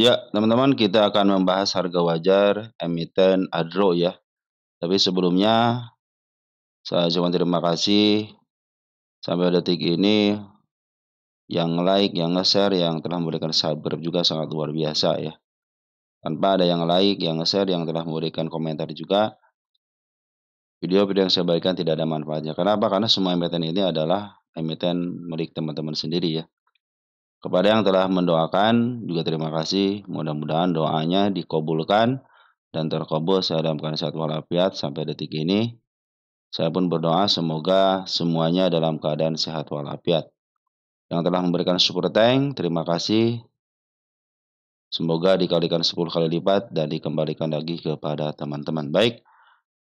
Ya, teman-teman, kita akan membahas harga wajar emiten Adro ya. Tapi sebelumnya, saya ucapkan terima kasih sampai detik ini yang like, yang nge-share, yang telah memberikan subscribe juga sangat luar biasa ya. Tanpa ada yang like, yang nge-share, yang telah memberikan komentar juga, video-video yang saya bagikan tidak ada manfaatnya. Kenapa? Karena semua emiten ini adalah emiten milik teman-teman sendiri ya. Kepada yang telah mendoakan, juga terima kasih. Mudah-mudahan doanya dikabulkan dan terkabul saya dalam keadaan sehat walafiat sampai detik ini. Saya pun berdoa semoga semuanya dalam keadaan sehat walafiat. Yang telah memberikan super thank, terima kasih. Semoga dikalikan 10 kali lipat dan dikembalikan lagi kepada teman-teman. Baik,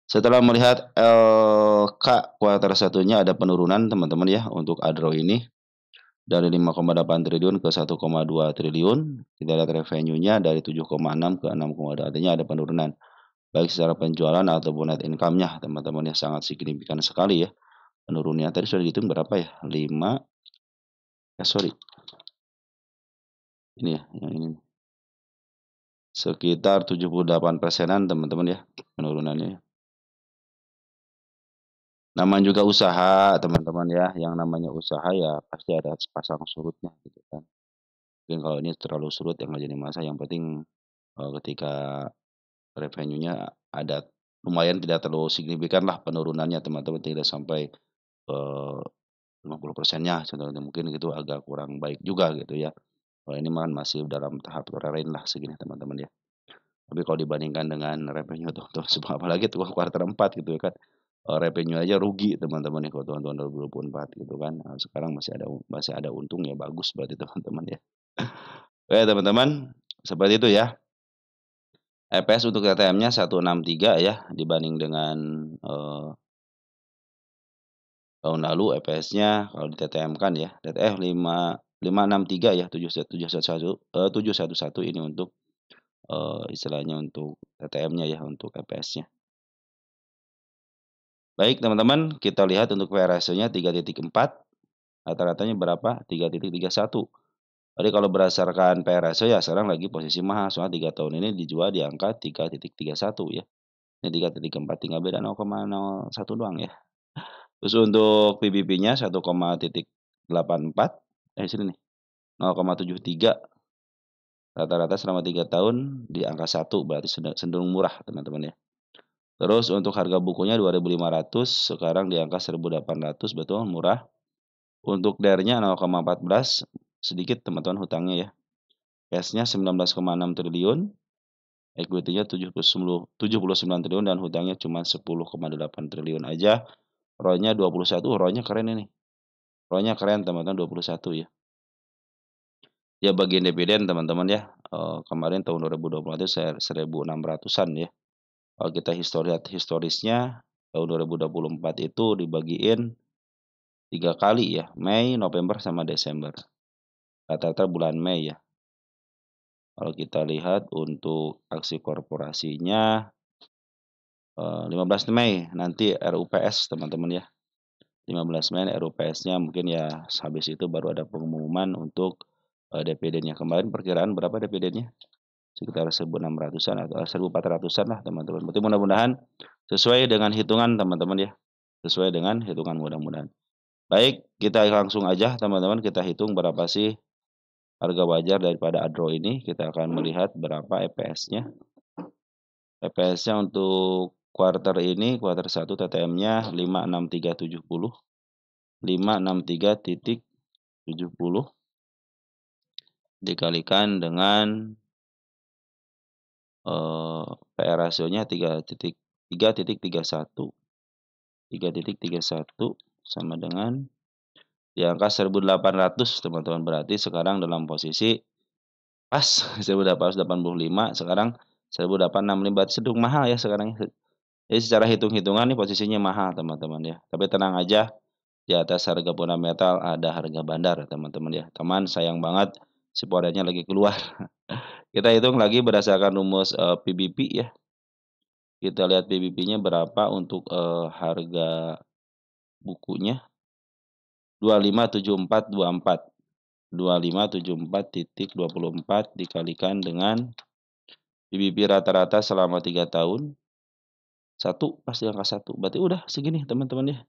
setelah melihat LK kuartal satunya ada penurunan teman-teman ya untuk Adro ini. Dari 5,8 triliun ke 1,2 triliun. Kita lihat revenue-nya dari 7,6 ke 6,2. Artinya ada penurunan. Baik secara penjualan ataupun net income-nya teman-teman ya sangat signifikan sekali ya penurunannya. Tadi sudah dihitung berapa ya? 5 sorry. Ini ya, yang ini. Sekitar 78%-an teman-teman ya penurunannya. Namanya juga usaha teman-teman ya. Yang namanya usaha ya pasti ada pasang surutnya gitu kan. Mungkin kalau ini terlalu surut yang nggak jadi masalah. Yang penting ketika revenue-nya ada lumayan tidak terlalu signifikan lah penurunannya teman-teman, tidak sampai 50%-nya contohnya, mungkin gitu agak kurang baik juga gitu ya. Kalau ini mah masih dalam tahap toleran lah segini teman-teman ya. Tapi kalau dibandingkan dengan revenue tuh apalagi tuh kuartal 4 gitu ya kan. Revenue aja rugi teman-teman ya kalau tahun 2024 gitu kan. Nah, sekarang masih ada untung ya bagus berarti teman-teman ya. Oke teman-teman, seperti itu ya. EPS untuk TTM-nya 163 ya dibanding dengan tahun lalu EPS-nya kalau di TTM-kan ya, 563 ya, 711 ini untuk istilahnya untuk TTM-nya ya, untuk EPS-nya. Baik teman-teman, kita lihat untuk PE ratio-nya 3,4, rata-ratanya berapa? 3,31. Jadi kalau berdasarkan PE ratio ya sekarang lagi posisi mahal, soalnya 3 tahun ini dijual di angka 3,31 ya. Ini 3,4 tinggal beda 0,01 doang ya. Terus untuk PBB-nya 1,84, sini nih, 0,73, rata-rata selama 3 tahun di angka 1, berarti cenderung murah teman-teman ya. Terus untuk harga bukunya 2.500, sekarang di angka 1.800, betul murah. Untuk DER-nya 0,14, sedikit teman-teman hutangnya ya. Cash-nya 19,6 triliun, equity-nya 79 triliun dan hutangnya cuma 10,8 triliun aja. ROE-nya 21, ROE-nya keren ini. ROE-nya keren teman-teman 21 ya. Ya bagian dividen teman-teman ya, kemarin tahun 2024 itu 1.600-an ya. Kalau kita lihat historisnya, tahun 2024 itu dibagiin 3 kali ya, Mei, November, sama Desember. Rata-rata bulan Mei ya. Kalau kita lihat untuk aksi korporasinya, 15 Mei nanti RUPS teman-teman ya. 15 Mei RUPS-nya mungkin ya habis itu baru ada pengumuman untuk dividennya. Kemarin perkiraan berapa dividennya? Sekitar 1.600-an atau 1.400-an lah teman-teman. Berarti mudah-mudahan sesuai dengan hitungan teman-teman ya. Sesuai dengan hitungan mudah-mudahan. Baik, kita langsung aja teman-teman kita hitung berapa sih harga wajar daripada Adro ini. Kita akan melihat berapa EPS-nya. EPS-nya untuk kuartal ini, kuartal 1 TTM-nya 56370. 563,70 dikalikan dengan PE rasionya 3,31 sama dengan di angka 1.800 teman-teman. Berarti sekarang dalam posisi pas 1.885, sekarang 1.865, berarti cenderung mahal ya sekarang. Jadi secara hitung-hitungan nih posisinya mahal teman-teman ya. Tapi tenang aja, di atas harga fundamental ada harga bandar teman-teman ya. Teman sayang banget si podennya lagi keluar. Kita hitung lagi berdasarkan rumus PBB ya. Kita lihat PBB-nya berapa untuk harga bukunya 257424. 2574,24 dikalikan dengan PBB rata-rata selama 3 tahun, 1 pasti angka 1. Berarti udah segini teman-teman ya.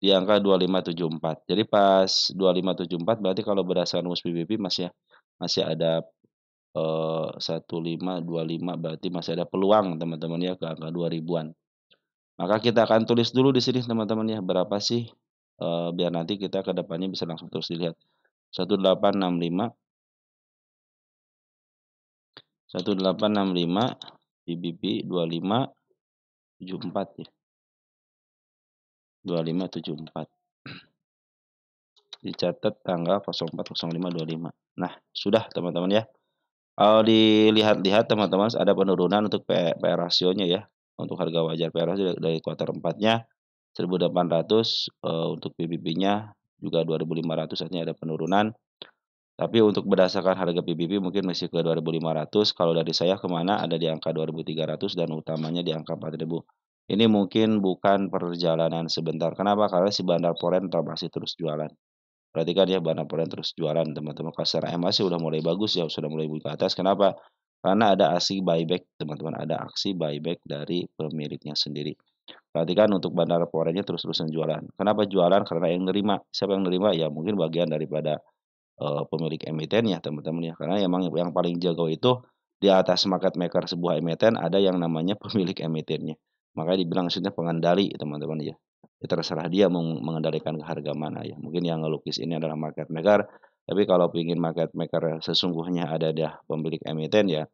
Di angka 2574. Jadi pas 2574 berarti kalau berdasarkan rumus PBB masih ada 1525 berarti masih ada peluang teman-teman ya ke angka 2000-an. Maka kita akan tulis dulu di sini teman-teman ya, berapa sih biar nanti kita ke depannya bisa langsung terus dilihat. 1865 PBB 2574 ya. 2574. Dicatat tanggal 04.05.25. Nah, sudah teman-teman ya. Kalau dilihat-lihat teman-teman ada penurunan untuk PR rasionya ya. Untuk harga wajar PR rasio dari kuartal 4-nya 1.800, untuk PBB-nya juga 2.500 artinya ada penurunan. Tapi untuk berdasarkan harga PBB mungkin masih ke 2.500, kalau dari saya kemana ada di angka 2.300 dan utamanya di angka 4.000. Ini mungkin bukan perjalanan sebentar. Kenapa? Karena si Bandar Poren masih terus jualan. Perhatikan ya Bandar Poren terus jualan teman-teman. Kalau secara EMA sih udah mulai bagus ya, sudah mulai ke atas. Kenapa? Karena ada aksi buyback teman-teman, ada aksi buyback dari pemiliknya sendiri. Perhatikan untuk Bandar Porennya terus-terusan jualan. Kenapa jualan? Karena yang nerima. Siapa yang nerima? Ya mungkin bagian daripada pemilik emiten ya teman-teman ya. Karena emang yang paling jago itu di atas market maker sebuah emiten ada yang namanya pemilik emitennya. Makanya dibilang maksudnya pengendali teman-teman ya. Ya terserah dia mau mengendalikan ke harga mana ya. Mungkin yang ngelukis ini adalah market maker, tapi kalau ingin market maker sesungguhnya ada dah pemilik emiten ya,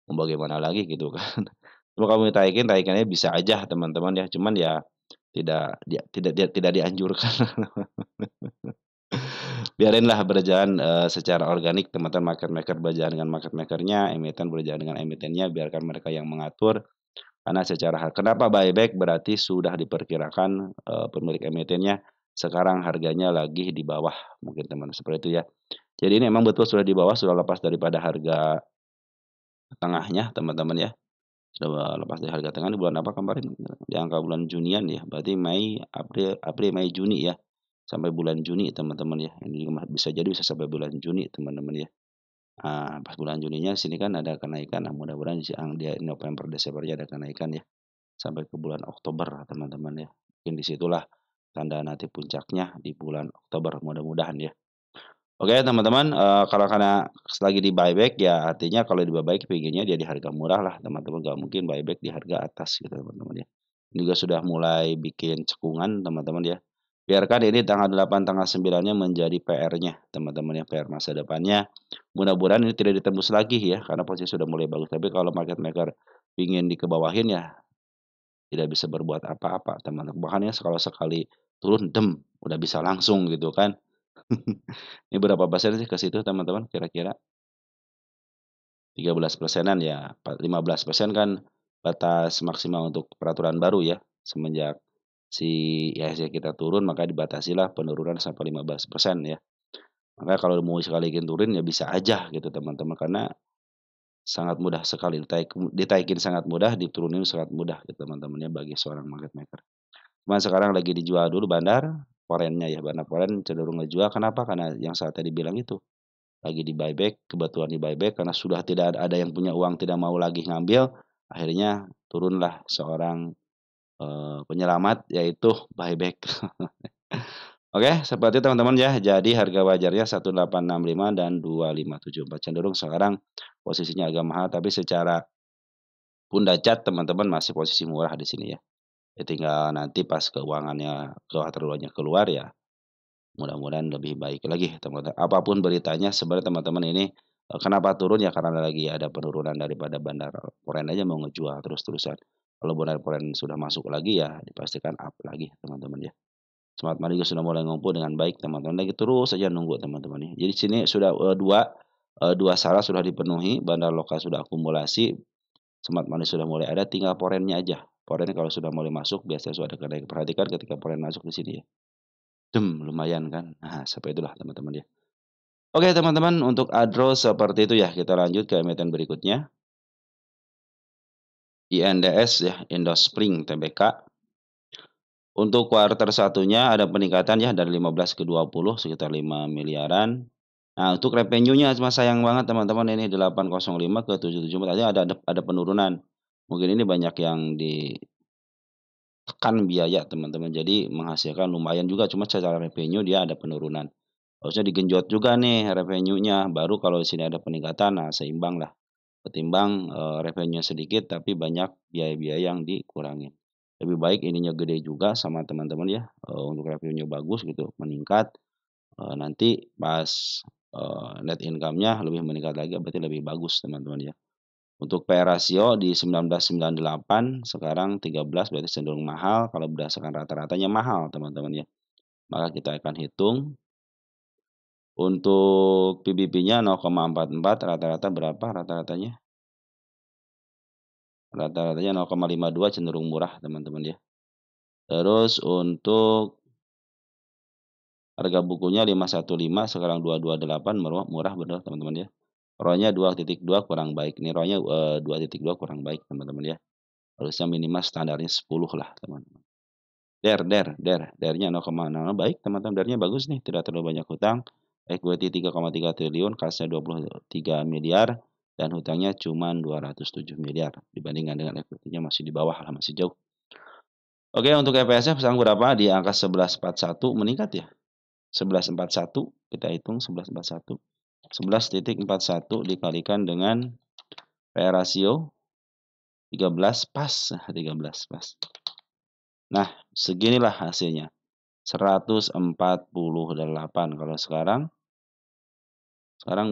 mau bagaimana lagi gitu kan. Cuma kamu taikinnya bisa aja teman-teman ya. Cuman ya tidak dianjurkan. Biarinlah berjalan, secara organik teman-teman market maker berjalan dengan market maker-nya, emiten berjalan dengan emitennya, biarkan mereka yang mengatur. Karena kenapa buyback berarti sudah diperkirakan, pemilik emitennya sekarang harganya lagi di bawah, mungkin teman seperti itu ya. Jadi ini memang betul sudah di bawah, sudah lepas daripada harga tengahnya teman-teman ya. Sudah lepas dari harga tengah di bulan apa kemarin? Di angka bulan Junian ya, berarti Mei, April, Mei, Juni ya. Sampai bulan Juni teman-teman ya. Ini bisa jadi bisa sampai bulan Juni teman-teman ya. Pas bulan Juninya sini kan ada kenaikan. Nah, mudah-mudahan di November, Desembernya ada kenaikan ya. Sampai ke bulan Oktober teman-teman ya. Mungkin disitulah tanda nanti puncaknya di bulan Oktober mudah-mudahan ya. Oke teman-teman, kalau karena lagi di buyback ya artinya kalau di buyback pinginnya dia di harga murah lah teman-teman, nggak mungkin buyback di harga atas gitu teman-teman ya. Ini juga sudah mulai bikin cekungan teman-teman ya. Biarkan ini tanggal 8, tanggal 9-nya menjadi PR-nya teman-teman ya, PR masa depannya. Mudah-mudahan ini tidak ditembus lagi ya, karena posisi sudah mulai bagus. Tapi kalau market maker pingin dikebawahin ya tidak bisa berbuat apa-apa teman-teman. Bahkan ya kalau sekali turun udah bisa langsung gitu kan. Ini berapa persen sih ke situ teman-teman kira-kira? 13%-an ya, 15% kan batas maksimal untuk peraturan baru ya. Semenjak si IHSG kita turun maka dibatasilah penurunan sampai 15% ya. Maka kalau mau sekalian turun ya bisa aja gitu teman-teman, karena sangat mudah sekali ditaikin sangat mudah, diturunin sangat mudah gitu teman-teman ya bagi seorang market maker. Cuman sekarang lagi dijual dulu Bandar Porennya ya, Bandar Poren cenderung ngejual kenapa? Karena yang saya tadi bilang itu. Lagi di buyback, kebetulan di buyback karena sudah tidak ada yang punya uang tidak mau lagi ngambil, akhirnya turunlah seorang, penyelamat yaitu buyback. Oke, seperti itu teman-teman ya. Jadi harga wajarnya 1865 dan 2574 cenderung sekarang posisinya agak mahal, tapi secara Bunda Cat teman-teman masih posisi murah di sini ya. Ya tinggal nanti pas keuangannya, keluarnya keluar ya mudah-mudahan lebih baik lagi teman-teman. Apapun beritanya sebenarnya teman-teman ini, kenapa turun ya karena lagi ada penurunan daripada Bandar Poren aja mau ngejual terus-terusan. Kalau Bandar Poren sudah masuk lagi ya dipastikan up lagi teman-teman ya. Smart Money juga sudah mulai ngumpul dengan baik teman-teman, lagi terus saja nunggu teman-teman ya. Jadi sini sudah, dua syarat sudah dipenuhi, bandar lokal sudah akumulasi, Smart Money sudah mulai ada, tinggal Porennya aja. Poren kalau sudah mulai masuk biasanya sudah ada kenaikan. Perhatikan ketika Poren masuk di sini ya. Lumayan kan. Nah, seperti itulah teman-teman ya. Oke teman-teman, untuk Adro seperti itu ya. Kita lanjut ke emiten berikutnya. INDS ya, Indospring Tbk. Untuk kuartal satunya ada peningkatan ya dari 15 ke 20 sekitar 5 miliaran. Nah, untuk revenue-nya cuma sayang banget teman-teman ini 805 ke 774 artinya ada penurunan. Mungkin ini banyak yang ditekan biaya teman-teman, jadi menghasilkan lumayan juga cuma secara revenue dia ada penurunan. Harusnya digenjot juga nih revenue-nya, baru kalau di sini ada peningkatan, nah seimbang lah. Ketimbang, revenue sedikit tapi banyak biaya-biaya yang dikurangin. Lebih baik ininya gede juga sama teman-teman ya, untuk revenue bagus gitu, meningkat, nanti pas, net income-nya lebih meningkat lagi berarti lebih bagus teman-teman ya. Untuk P/E rasio di 19,98 sekarang 13 berarti cenderung mahal, kalau berdasarkan rata-ratanya mahal teman-teman ya. Maka kita akan hitung, untuk PBB-nya 0,44 rata-rata berapa rata-ratanya? Rata-ratanya 0,52 cenderung murah teman-teman ya. Terus untuk harga bukunya 515 sekarang 228 murah bener teman-teman ya. ROE-nya 2,2 kurang baik. Ini ROE-nya, 2,2 kurang baik teman-teman ya. Harusnya minimal standarnya 10 lah teman-teman. DER-nya 0,00 baik teman-teman, DER-nya bagus nih, tidak terlalu banyak hutang. Equity 3,3 triliun, kasnya 23 miliar, dan hutangnya cuma 207 miliar. Dibandingkan dengan equity-nya masih di bawah lah, masih jauh. Oke, untuk EPS-nya sekarang berapa? Di angka 11,41 meningkat ya. 11,41 kita hitung 11,41. 11,41 dikalikan dengan P/E rasio 13 pas, 13 pas. Nah, seginilah hasilnya. 148 kalau sekarang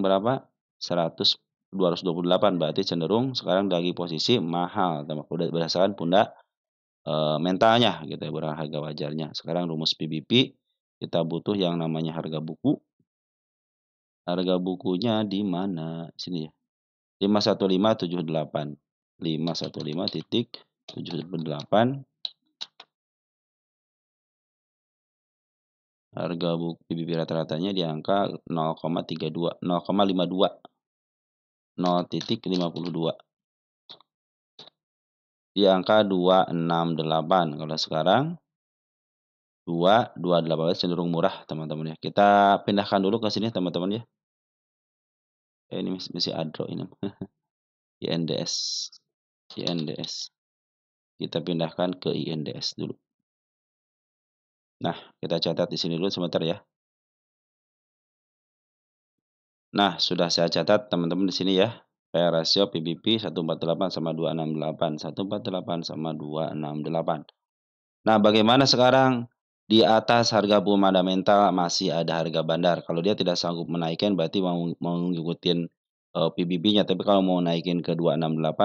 berapa? 228 berarti cenderung sekarang lagi posisi mahal berdasarkan pundak mentalnya gitu ya, harga wajarnya. Sekarang rumus PBP kita butuh yang namanya harga buku. Harga bukunya di mana? Sini ya. 51578. 515.78. Harga buku PBB rata-ratanya di angka 0,32, 0,52. 0,52. Di angka 268. Kalau sekarang 228 cenderung murah teman-teman ya. Kita pindahkan dulu ke sini teman-teman ya. Ini masih adro ini. INDS. INDS. Kita pindahkan ke INDS dulu. Nah, kita catat di sini dulu sebentar ya. Nah, sudah saya catat teman-teman di sini ya. P/E rasio PBB 148 sama 268. 148 sama 268. Nah, bagaimana sekarang? Di atas harga fundamental masih ada harga bandar. Kalau dia tidak sanggup menaikkan berarti mau ngikutin, PBB-nya. Tapi kalau mau naikin ke 268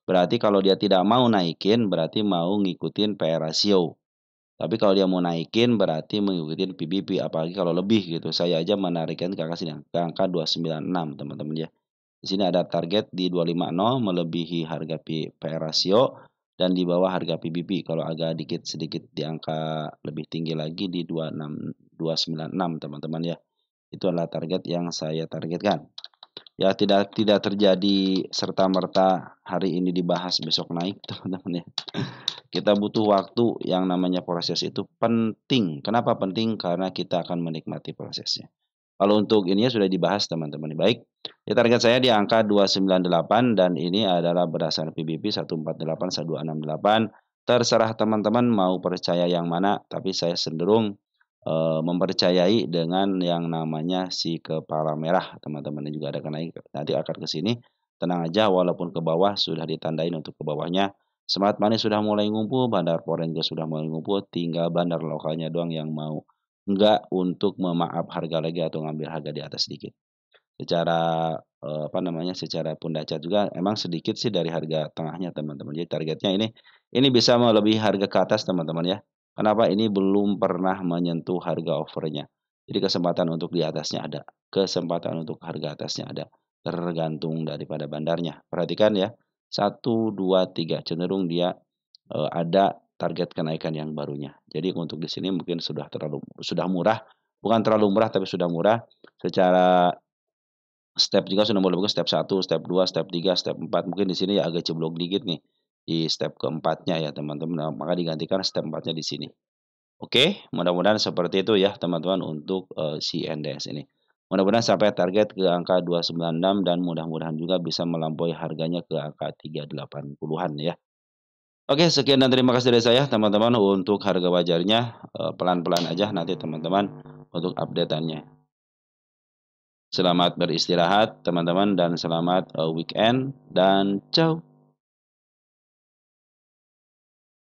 berarti kalau dia tidak mau naikin berarti mau ngikutin P/E rasio. Tapi kalau dia mau naikin berarti mengikuti PBB, apalagi kalau lebih gitu. Saya aja menarikkan ke angka sini, ke angka 296 teman-teman ya. Di sini ada target di 250 melebihi harga P/E rasio dan di bawah harga PBB. Kalau agak sedikit di angka lebih tinggi lagi di 296 teman-teman ya. Itu adalah target yang saya targetkan. Ya tidak terjadi serta-merta hari ini dibahas besok naik teman-teman ya. Kita butuh waktu, yang namanya proses itu penting. Kenapa penting? Karena kita akan menikmati prosesnya. Kalau untuk ininya sudah dibahas teman-teman. Baik, ya target saya di angka 298 dan ini adalah berdasarkan PBB 148 1268. Terserah teman-teman mau percaya yang mana, tapi saya cenderung mempercayai dengan yang namanya si kepala merah teman-teman. Ini juga ada naik nanti akan ke sini. Tenang aja walaupun ke bawah sudah ditandain untuk ke bawahnya. Smart Money sudah mulai ngumpul, bandar foreign juga sudah mulai ngumpul, tinggal bandar lokalnya doang yang mau enggak untuk memaaf harga lagi atau ngambil harga di atas sedikit. Secara apa namanya, secara pundacat juga emang sedikit sih dari harga tengahnya teman-teman. Jadi targetnya ini bisa melebihi harga ke atas teman-teman ya. Kenapa? Ini belum pernah menyentuh harga offernya. Jadi kesempatan untuk di atasnya ada, kesempatan untuk harga atasnya ada, tergantung daripada bandarnya. Perhatikan ya, 1, 2, 3 cenderung dia ada target kenaikan yang barunya. Jadi untuk di sini mungkin sudah murah, bukan terlalu murah tapi sudah murah. Secara step juga sudah mulai bagus, step 1, step 2, step 3, step 4. Mungkin di sini ya agak jeblok dikit nih. di step keempatnya ya teman-teman. Nah, maka digantikan step 4-nya di sini. Oke, mudah-mudahan seperti itu ya teman-teman untuk, si NDS ini. Mudah-mudahan sampai target ke angka 296 dan mudah-mudahan juga bisa melampaui harganya ke angka 380-an ya. Oke, sekian dan terima kasih dari saya teman-teman untuk harga wajarnya, pelan-pelan aja nanti teman-teman untuk update-annya. Selamat beristirahat teman-teman dan selamat, weekend dan ciao.